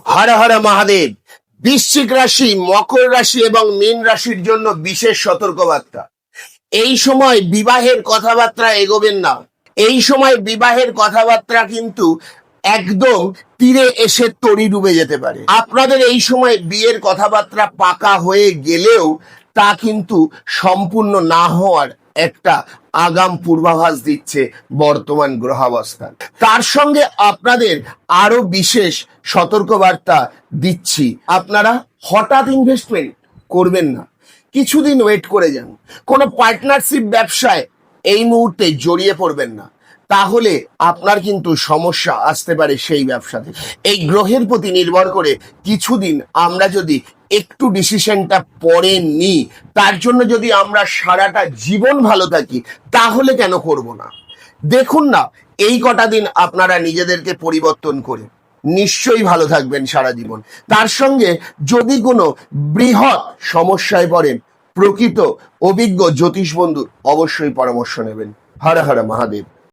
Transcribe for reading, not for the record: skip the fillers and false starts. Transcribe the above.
হর হর মহাদেব। বৃশ্চিক রাশি, মকর রাশি এবং মীন রাশির জন্য বিশেষ সতর্কবার্তা। এই সময় বিবাহের কথাবার্তা এগোবেন না। এই সময় বিবাহের কথাবার্তা কিন্তু একদম তীরে এসে তরি ডুবে যেতে পারে। আপনাদের এই সময় বিয়ের কথাবার্তা পাকা হয়ে গেলেও তা কিন্তু সম্পূর্ণ না হওয়ার একটা আগাম পূর্বাভাস দিচ্ছে বর্তমান গ্রহাবস্থান। তার সঙ্গে আপনাদের আরো বিশেষ সতর্কবার্তা দিচ্ছি, আপনারা হঠাৎ ইনভেস্টমেন্ট করবেন না, কিছুদিন ওয়েট করে যান। কোনো পার্টনারশিপ ব্যবসায় এই মুহূর্তে জড়িয়ে পড়বেন না, তাহলে আপনার কিন্তু সমস্যা আসতে পারে সেই ব্যবসা থেকে। এই গ্রহের প্রতি নির্ভর করে কিছুদিন আমরা যদি একটু ডিসিশনটা পরে নিই, তার জন্য যদি আমরা সারাটা জীবন ভালো থাকি, তাহলে কেন করব না? দেখুন না, এই কটা দিন আপনারা নিজেদেরকে পরিবর্তন করে নিশ্চয়ই ভালো থাকবেন সারা জীবন। তার সঙ্গে যদি কোনো বৃহৎ সমস্যায় পড়েন, প্রকৃত অভিজ্ঞ জ্যোতিষ বন্ধুর অবশ্যই পরামর্শ নেবেন। হর হর মহাদেব।